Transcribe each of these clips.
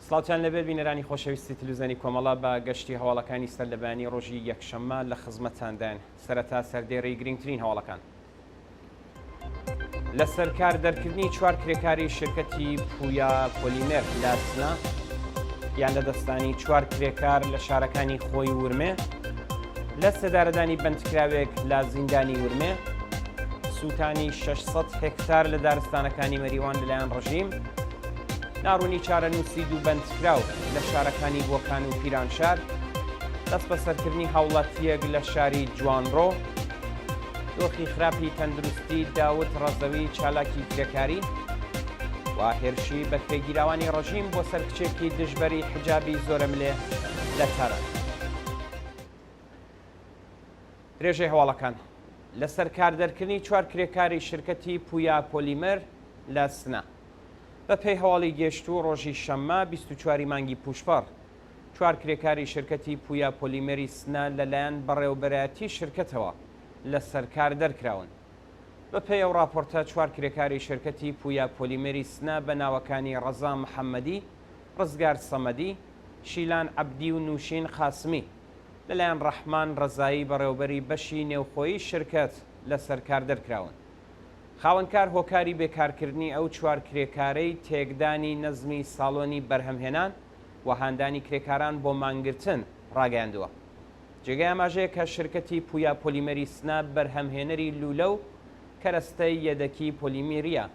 سڵاوتیان لەبێت بینەرانی خۆشەویستی تلویزیۆنی کۆمەڵا بە گەشتی هەواڵەکانی سەرلەبانی ڕۆژی یەکشەممە لە خزمەتاندان سەرەتا سەردێڕی گرنگترین هەواڵەکان. لە سەرکار دەرکردنی چوار کرێکاری شرکەتی پویا پۆلیمێر لە سنا یان لە دەستانی چوار کرێکار لە شارەکانی خۆی ورمێ، لە سەدارەدانی بەندکراوێک لە زیندانی ورمێ، سووتانی 600 هکتار لە دارستانەکانی مەریوان لەلایەن ڕژیم، ناڕوونی چارەنووسی دوو بەندکراو لە شارەکانی بۆکان و پیرانشار، دەست بە سەرکردنی هاوڵاتیەک لە شاری جوانڕۆ، دۆخی خراپی تەندروستی داوت ڕەزەوی چالاکی کرێکاری و هێرشی بە کرێگیراوانی ڕژیم بۆ سەرکچێکی دژبەری حجابی زۆرە ملێ لە تارە. درێژەی هەواڵەکان لە سەرکاردەرکردنی چوار کرێکاری شرکەتی پویا پۆلیمەر لە سنا. بە پێی هەواڵی گەشتوو ڕۆژی شەممە 24 مانگی پوشپەڕ، چوار کرێکاری شرکەتی پویا پۆلیمەری سنا لەلایەن بەڕێوەبەرایەتی شرکەتەوە لە سەرکار دەرکراون. بە پێی ئەو راپۆرتە چوار کرێکاری شرکەتی پویا پۆلیمەری سنا بە ناوەکانی ڕەزا محەممەدی، ڕزگار سەمەدی، شیلان عەبدی و نووشین قاسمی لەلایەن ڕەحمان ڕەزایی بەڕێوەبەری بەشی نێوخۆیی شرکەت لە سەرکار دەرکراون. خاوەنکار هۆکاری بێکارکردنی ئەو چوار کرێکارەی تێکدانی نەزمی ساڵۆنی بەرهەمهێنان و هاندانی کرێکاران بۆ مانگرتن ڕاگەیاندووە. جێگای ئاماژەیە کە شرکەتی پویا پۆلیمەری سنا بەرهەمهێنەری لولە و کەرەستەی یەدەکی پۆلیمێریە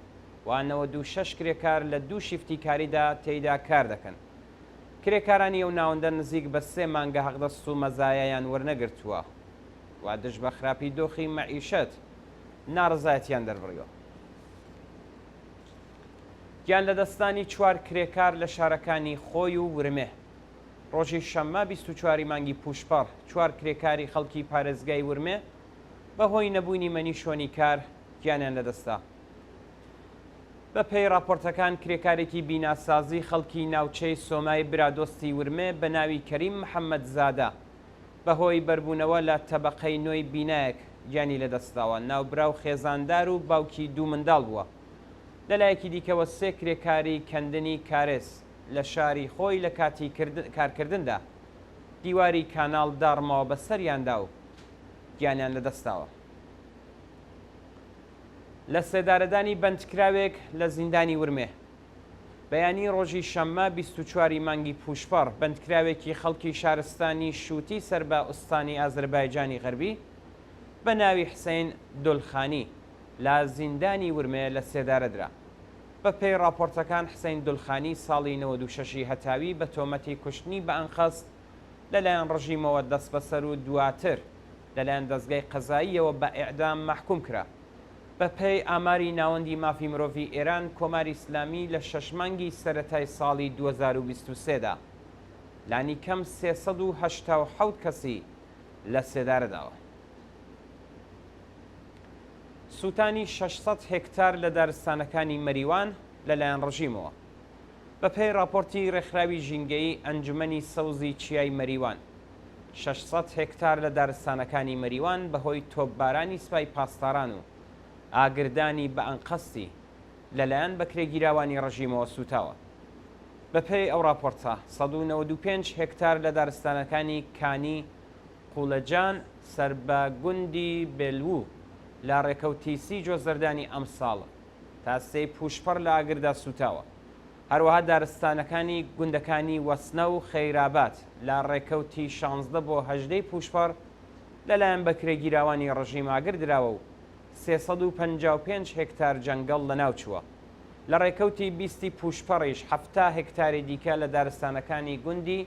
و 96 کرێکار لە دوو شیفتی کاریدا تێیدا کار دەکەن. کرێکارانی ئەو ناوەندە نزیک بە 3 مانگە حەقدەست و مەزایایان وەرنەگرتووە و دژ بە خراپی دۆخی مەعیشەت ناڕزایەتیان دەربڕیەوە. گیان لە دەستانی چوار کرێکار لە شارەکانی خۆی و ورمێ ڕۆژی شەممە 24 مانگی پوشپەڕ چوار کرێکاری خەڵکی پارێزگای ورمێ بەهۆی نەبوونی مەنیشۆنی کار گیانیان لەدەستا. بە پێی راپۆرتەکان کرێکارێکی بیناسازی خەڵکی ناوچەی سۆمای برادۆستی ورمێ بە ناوی کەریم محەممەد زادە بەهۆی بەربوونەوە لە تەبەقەی نۆی بینایەک گیانی لەدەستاوە. ناوبراو خێزاندار و باوکی دوو منداڵ بووە. لەلایەکی دیکەوە 3 کرێکاری کەندنی کارێز لە شاری خۆی لە کاتی کارکردندا دیواری کاناڵ داڕمەوە بەسەریاندا و گیانیان لەدەستاوە. لە سێدارەدانی بەندکراوێک لە زیندانی ورمێ بەیانی ڕۆژی شەممە 24 مانگی پوشپەڕ بەندکراوێکی خەڵکی شارستانی شووتی سەر بە ئوستانی ئازەربایجانی غەربی بە ناوی حسین دولخانی لە زیندانی ورمێ لە سێدارەدرا. بە پێی راپۆرتەکان حسین دولخانی ساڵی 96 هەتاوی بە تۆمەتی کوشتنی بە ئەنقەست لەلایەن ڕژیمەوە دەست بەسەر و دواتر لەلایەن دەستگای قەزاییەوە بە ئیعدام مەحکوم کرا. بە پێی ئاماری ناوەندی مافی مرۆڤی ئێران کۆماری ئیسلامی لە 6 مانگی سەرەتای ساڵی 2023دا لانی کەم 387 کەسی لە سێدارەداوە. سووتانی 600 هکتار لە دارستانەکانی مەریوان لەلایەن ڕژیمەوە. بە پێی راپۆرتی ڕێکخراوی ژینگەیی ئەنجومەنی سەوزی چیای مەریوان 600 هکتار لە دارستانەکانی مەریوان بەهۆی تۆپبارانی سوپای پاسداران و ئاگردانی بە ئەنقەستی لەلایەن بە کرێگیراوانی ڕژیمەوە سوتاوە. بە پێی ئەو راپۆرتە 195 هکتار لە دارستانەکانی کانی قوڵەجان سەر بە گوندی بێلوو لە ڕێکەوتی سی جۆزەردانی ئەم ساڵە تا 3 پوشپەڕ لە ئاگردا سوتاوە. هەروەها دارستانەکانی گوندەکانی وەسنە و خەیرابات لە ڕێکەوتی 16 بۆ 18 پوشپەڕ لەلایەن بە کرێگیراوانی ڕژیم ئاگردراوە و 355 هکتار جەنگەڵ لە ناوچووە. لە ڕێکەوتی 20 پوشپەڕیش 7 هکتاری دیکە لە دارستانەکانی گوندی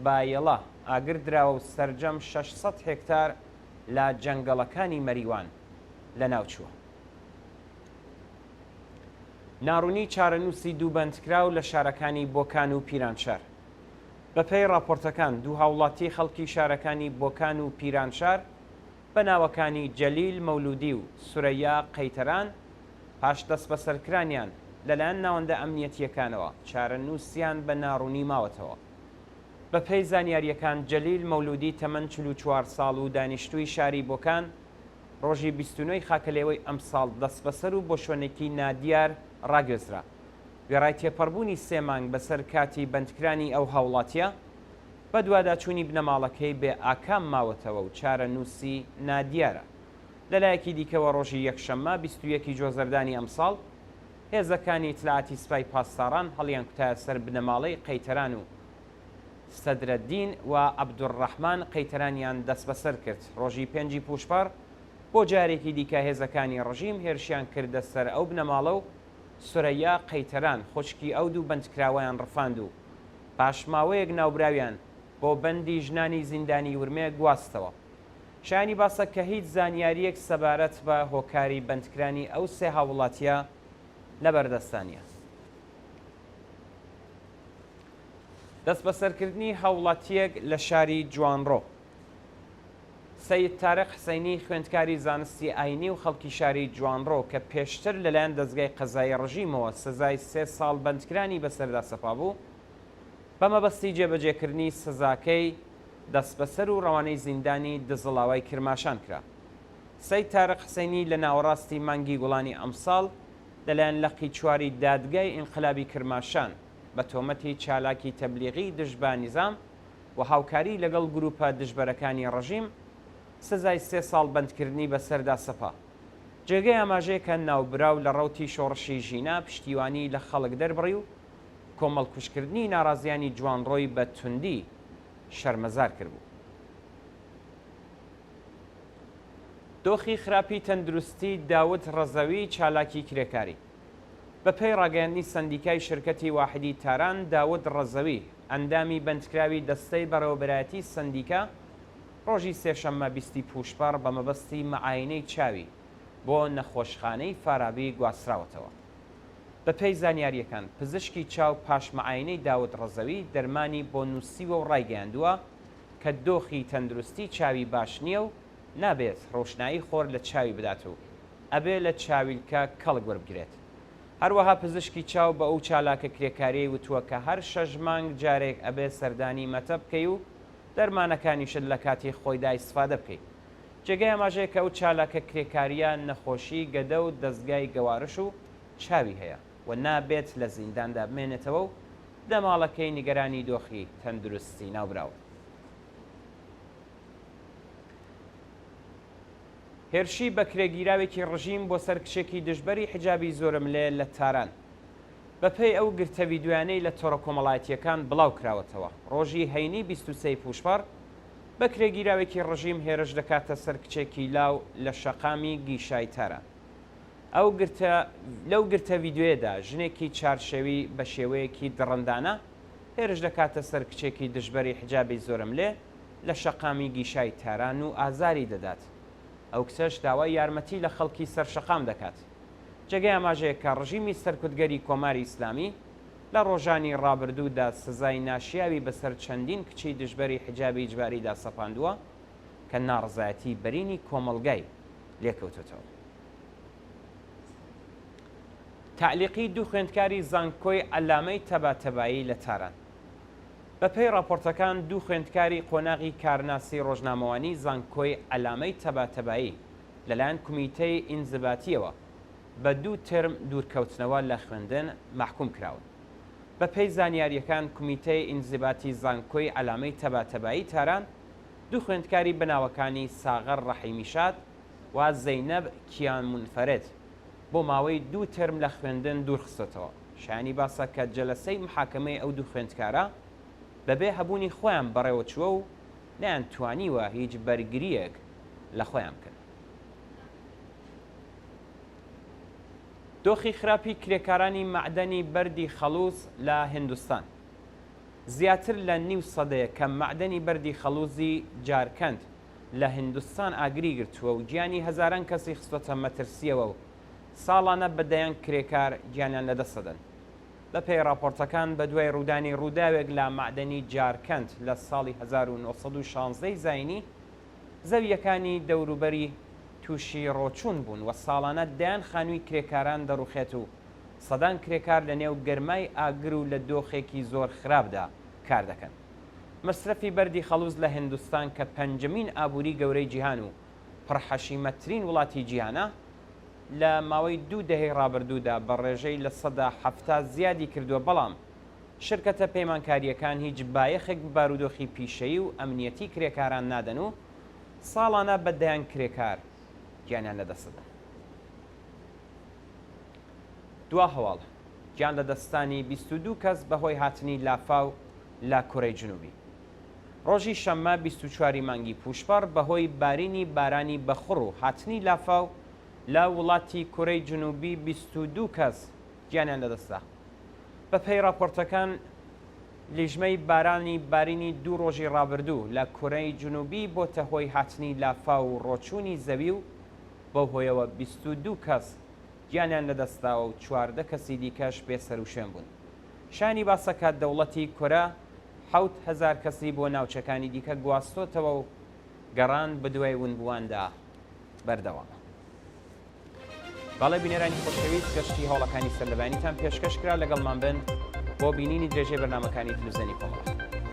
بایەڵە ئاگردراوە و سەرجەم 600 هکتار لە جەنگەڵەکانی مەریوان لە ناوچووە. ناڕوونی چارەنووسی دوو بەندکراو لە شارەکانی بۆکان و پیرانشار. بە پێی راپۆرتەکان دوو هاوڵاتی خەڵکی شارەکانی بۆکان و پیرانشار بە ناوەکانی جەلیل مەولودی و سورەیا قەیتەران پاش دەست بە سەرکرانیان لەلایەن ناوەندە ئەمنیەتیەکانەوە چارەنووسیان بە ناڕوونی ماوەتەوە. بە پێی زانیاریەکان جەلیل مەولودی تەمەن 44 ساڵ و دانیشتووی شاری بۆکان ڕۆژی 29 خاکەلێوەی ئەم ساڵ دەست بەسەر و بۆ شوێنێکی نادیار ڕاگەزرا. گەڕای تێپەڕبوونی 3 مانگ بەسەر کاتی بەندکرانی ئەو هاوڵاتیە بە دوواداچوونی بنەماڵەکەی بێ ئاکام ماوەتەوە و چارە نووسی نادیارە. لەلایەکی دیکەوە ڕۆژی یەکشەممە 21 جۆزەردانی ئەمساڵ هێزەکانی ئیتلاعاتی سوپای پاسداران هەڵیان کوتایە سەر بنەماڵەی قەیتەران و سەدرەدین و عەبدوڕەحمان قەیتەرانیان دەست بەسەر کرد. ڕۆژی 5 پوشپەر بۆ جارێکی دیکە هێزەکانی ڕژیم هێرشیان کردە سەر ئەو بنەماڵە و سورەیا قەیتەران خوشکی ئەو دوو بەندکراوەیان ڕفاند و پاشماوەیەک ناوبراویان بۆ بەندی ژنانی زیندانی ورمێ گواستەوە. شایانی باسە کە هیچ زانیاریەک سەبارەت بە هۆکاری بەندکرانی ئەو 3 هاوڵاتیە لەبەردەستانیە. دەست بەسەرکردنی هاوڵاتیەک لە شاری جوانڕۆ. سەید تارق حسەینی خوێندکاری زانستی ئاینی و خەڵکی شاری جوانڕۆ کە پێشتر لەلایەن دەستگای قەزای ڕژیمەوە سزای 3 ساڵ بەندکرانی بەسەردا سەپا بوو بە مەبەستی جێبەجێکردنی سزاکەی دەست بەسەر و ڕەوانەی زیندانی دزڵاوای کرماشان کرا. سەید تارق حسەینی لە ناوەڕاستی مانگی گوڵانی ئەمساڵ لەلایەن لەقی چواری دادگای ئینقلابی کرماشان بە تۆمەتی چالاکی تەبلیغی دژبە نیزام و هاوکاری لەگەڵ گروپە دژبەرەکانی ڕژیم سزای 3 ساڵ بەندکردنی بەسەردا سەپا. جێگەی ئاماژەیە کە ناوبراو لە ڕەوتی شۆڕشی ژینا پشتیوانی لە خەڵک دەربڕی و کۆمەڵ کوشکردنی ناڕازیانی جوانڕۆی بە توندی شەرمەزار کردبوو. دۆخی خراپی تەندروستی داود ڕەزەوی چالاکی کرێکاری. بە پێی ڕاگەیاندنی سندیکای شرکەتی واحدی تاران داود ڕەزەوی ئەندامی بەندکراوی دەستەی بەڕێوەبەرایەتی سندیکا ڕۆژی سێشەممە 20 پوشپەر بە مەبەستی مەعاینەی چاوی بۆ نەخۆشخانەی فارابی گواستراوەتەوە. بە پێی زانیاریەکان پزیشکی چاو پاشمەعاینەی داود ڕەزەوی دەرمانی بۆ نووسیوە و ڕایگەیاندووە کە دۆخی تەندروستی چاوی باش نییە و نابێت ڕۆشنایی خۆر لە چاوی بدات و ئەبێ لە چاویلکە کەڵک وەربگرێت. هەروەها پزیشکی چاو بە ئەو چالاکە کرێکاری وتووە کە هەر 6 مانگ جارێک ئەبێ سەردانی مەتە بکەی و دەرمانەکانیشت لە کاتی خۆیدا ئیسفادە بکەیت. جێگەی ئاماژەیە کە ئەو چالاکە کرێکاریە نەخۆشی گەدە و دەستگای گەوارش و چاوی هەیە و نابێت لە زینداندا بمێنێتەوە و دەماڵەکەی نیگەرانی دۆخی تەندروستی ناوبراوە. هێرشی بە کرێگیراوێکی ڕژیم بۆ سەرکشێکی دژبەری حجابی زۆرم لێ لە تاران. بەپێی ئەو گرتە ڤیدیۆیانەی لە تۆڕە کۆمەڵایەتیەکان بڵاو کراوەتەوە. ڕۆژی هەینی 23 پوشپەر بە کرێگیراوێکی ڕژیم هێرش دەکاتە سەر کچێکی لاو لە شەقامی گیشای تاران. لەو گرتە ڤیدیۆیەدا ژنێکی چارشەوی بە شێوەیەکی دڕندانە هێرش دەکاتە سەر کچێکی دژبەری حجابی زۆرم لێ لە شەقامی گیشای تاران و ئازاری دەدات. ئەو کچەش داوای یارمەتی لە خەڵکی سەر شەقام دەکات. جێگەی ئاماژەیە کە ڕژیمی سەرکوتگەری کۆماری ئیسلامی لە ڕۆژانی ڕابردوودا سزای ناشیاوی بەسەر چەندین کچی دژبەری حجابی ئیجباریدا سەپاندووە کە ناڕزایەتی بەرینی کۆمەڵگای لێکەوتێتەوە. تعلیقی دوو خوێندکاری زانکۆی ئەلامەی تەباتەبایی لە تاران. بەپێی راپۆرتەکان دوو خوێندکاری قۆناغی کارناسی ڕۆژنامەوانی زانکۆی ئەلامەی تەباتەبایی لەلایەن کومیتەی ئینزباتیەوە بە 2 ترم دوورکەوتنەوە لە خوێندن محکوم کراون. بەپێی زانیاریەکان کومیتەی ئینزباتی زانکۆی ئەلامەی تەباتەبایی تاران دوو خوێندکاری بناوەکانی ساغەر ڕەحیمیشاد و زەینەب کیان منفەرێت بۆ ماوەی 2 ترم لە خوێندن دوورخستەوە. شایانی باسە کە جەلەسەی محاکەمەی ئەو دوو خوێندکارە بەبێ هەبوونی خۆیان بەڕێوە چووە و نیان توانیوە هیچ بەرگریەک لە خۆیان بکەن. دۆخی خراپی کرێکارانی معدەنی بەردی خەڵوز لە هیندستان. زیاتر لە نیو سەدەیە کە معدەنی بەردی خەڵوزی جارکەند لە هیندستان ئاگری گرتووە و گیانی هەزاران کەسی خستۆتە مەترسیەوە و ساڵانە بەدەیان کرێکار گیانیان لەدەستدەن. بە پێی راپۆرتەکان بە دوای ڕوودانی ڕووداوێک لە معدەنی جارکەند لە ساڵی 1916 زاینی زەویەکانی دەوروبەری تووشی ڕۆچوون بوون و ساڵانە دایان خانووی کرێکاران دەڕوخێت و سەدان کرێکار لە نێو گەرمای ئاگر و لە دۆخێکی زۆر خراپدا کار دەکەن. مەصرفی بەردی خەڵوز لە هیندستان کە 5مین ئابووری گەورەی جیهان و پڕحەشیمەترین وڵاتی جیهانە لە ماوەی 2 دەهەی ڕابردوودا بە ڕێژەی لە 170 زیادی کردووە، بەڵام شرکەتە پەیمانکاریەکان هیچ بایەخێک بارودۆخی پیشەیی و ئەمنیەتی کرێکاران نادەن و ساڵانە بەدەیان کرێکار گیانیان لەدەستدەن. دوا هەواڵ گیان لە دەستانی 22 کەس بەهۆی هاتنی لافاو لە کۆرەی جنوبی. ڕۆژی شەممە 24 مانگی پوشپەڕ بەهۆی بارینی بارانی بەخڕ و هاتنی لافاو لە وڵاتی کۆرەی جنوبی 22 کەس گیانیان لەدەستا. بەپێی راپۆرتەکان لیژمەی بارانی بارینی 2 ڕۆژی ڕابردوو لە کۆرەی جنوبی بۆتە هۆی هاتنی لافاو و ڕۆچوونی زەوی و بەو هۆیەوە 22 کەس گیانیان لەدەستاوە و 14 کەسی دیکەش بێسەر و شوێن بوون. شانی باسەکە دەوڵەتی کۆرە 7,000 کەسی بۆ ناوچەکانی دیکە گواستۆتەوە و گەڕان بەدوای ونبوواندا بەردەوامە. باڵە بینێرانی خۆشەویست گەشتی هەوڵەکانی سەرلەبانیتان پێشکەش کرا، لەگەڵمان بن بۆ بینینی درێژەی بەرنامەکانی تلڤیزیۆنی کۆمەڵە.